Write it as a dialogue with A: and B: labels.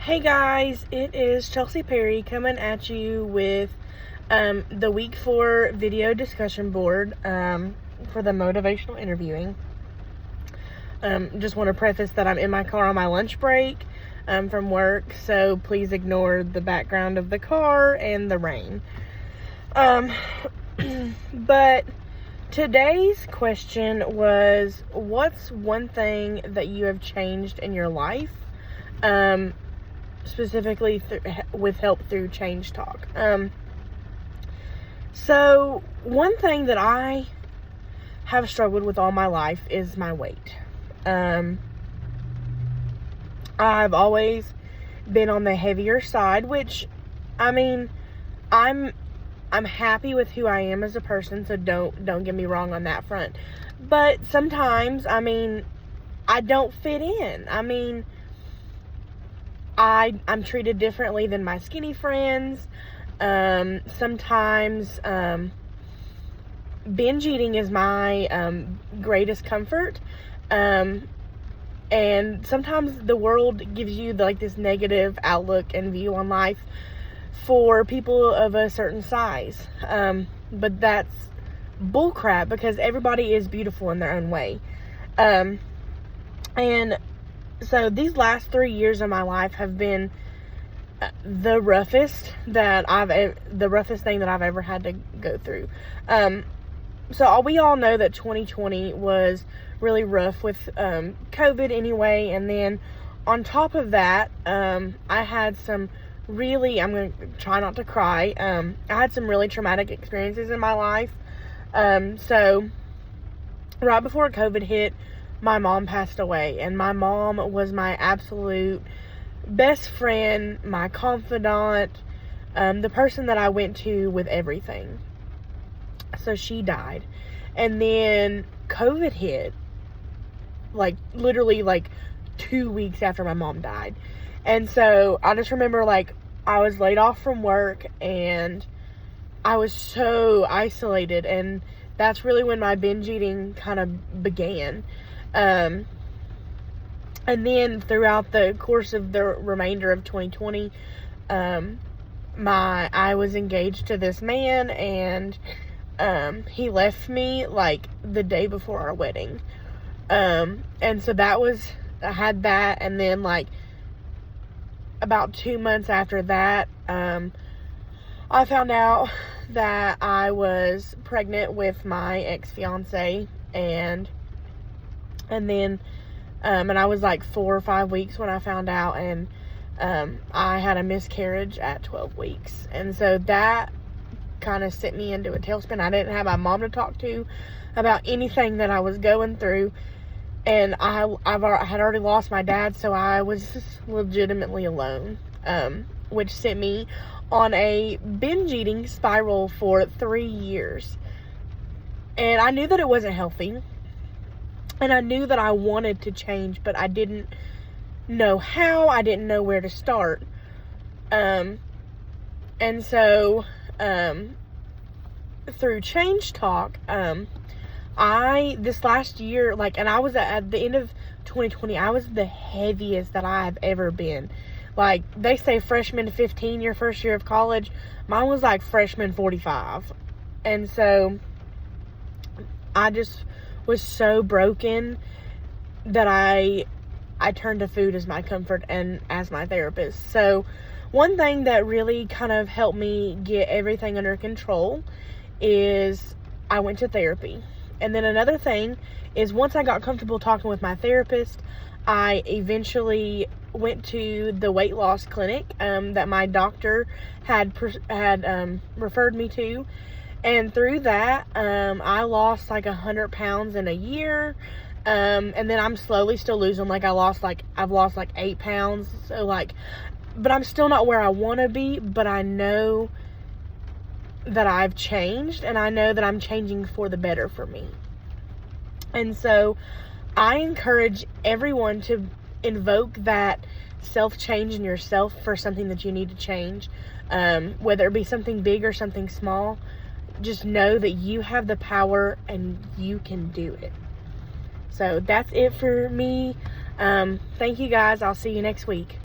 A: Hey guys, it is Chelsea Perry coming at you with the week 4 video discussion board for the motivational interviewing. Just want to preface that I'm in my car on my lunch break from work, so please ignore the background of the car and the rain. But today's question was, what's one thing that you have changed in your life? Specifically with help through Change Talk. So one thing that I have struggled with all my life is my weight. I've always been on the heavier side, which, I mean, I'm happy with who I am as a person, so don't get me wrong on that front. But sometimes, I don't fit in. I'm treated differently than my skinny friends. Sometimes binge eating is my greatest comfort. And sometimes the world gives you this negative outlook and view on life for people of a certain size. But that's bullcrap, because everybody is beautiful in their own way. And so these last 3 years of my life have been the roughest thing that I've ever had to go through. So we all know that 2020 was really rough with COVID anyway, and then on top of that, I had some really, I'm going to try not to cry, I had some really traumatic experiences in my life. So right before COVID hit, my mom passed away, and my mom was my absolute best friend, my confidant, the person that I went to with everything. So she died, and then COVID hit, literally 2 weeks after my mom died. And so I just remember I was laid off from work, and I was so isolated, and that's really when my binge eating kind of began. And then throughout the course of the remainder of 2020, I was engaged to this man, and he left me the day before our wedding. And so I had that, and then about 2 months after that, I found out that I was pregnant with my ex-fiance, and then and I was 4 or 5 weeks when I found out, and I had a miscarriage at 12 weeks. And so that kind of sent me into a tailspin. I didn't have my mom to talk to about anything that I was going through, and I had already lost my dad, so I was just legitimately alone, which sent me on a binge eating spiral for 3 years. And I knew that it wasn't healthy, and I knew that I wanted to change, but I didn't know how. I didn't know where to start. And so through Change Talk, this last year, and I was at the end of 2020, I was the heaviest that I've ever been. They say freshman 15, your first year of college. Mine was freshman 45. And so I just was so broken that I turned to food as my comfort and as my therapist. So one thing that really kind of helped me get everything under control is I went to therapy. And then another thing is, once I got comfortable talking with my therapist, I eventually went to the weight loss clinic that my doctor had referred me to. And through that, I lost 100 pounds in a year. And then I'm slowly still losing. I've lost 8 pounds. So but I'm still not where I want to be, but I know that I've changed, and I know that I'm changing for the better for me. And so I encourage everyone to invoke that self-change in yourself for something that you need to change. Whether it be something big or something small, just know that you have the power and you can do it. So that's it for me. Thank you guys. I'll see you next week.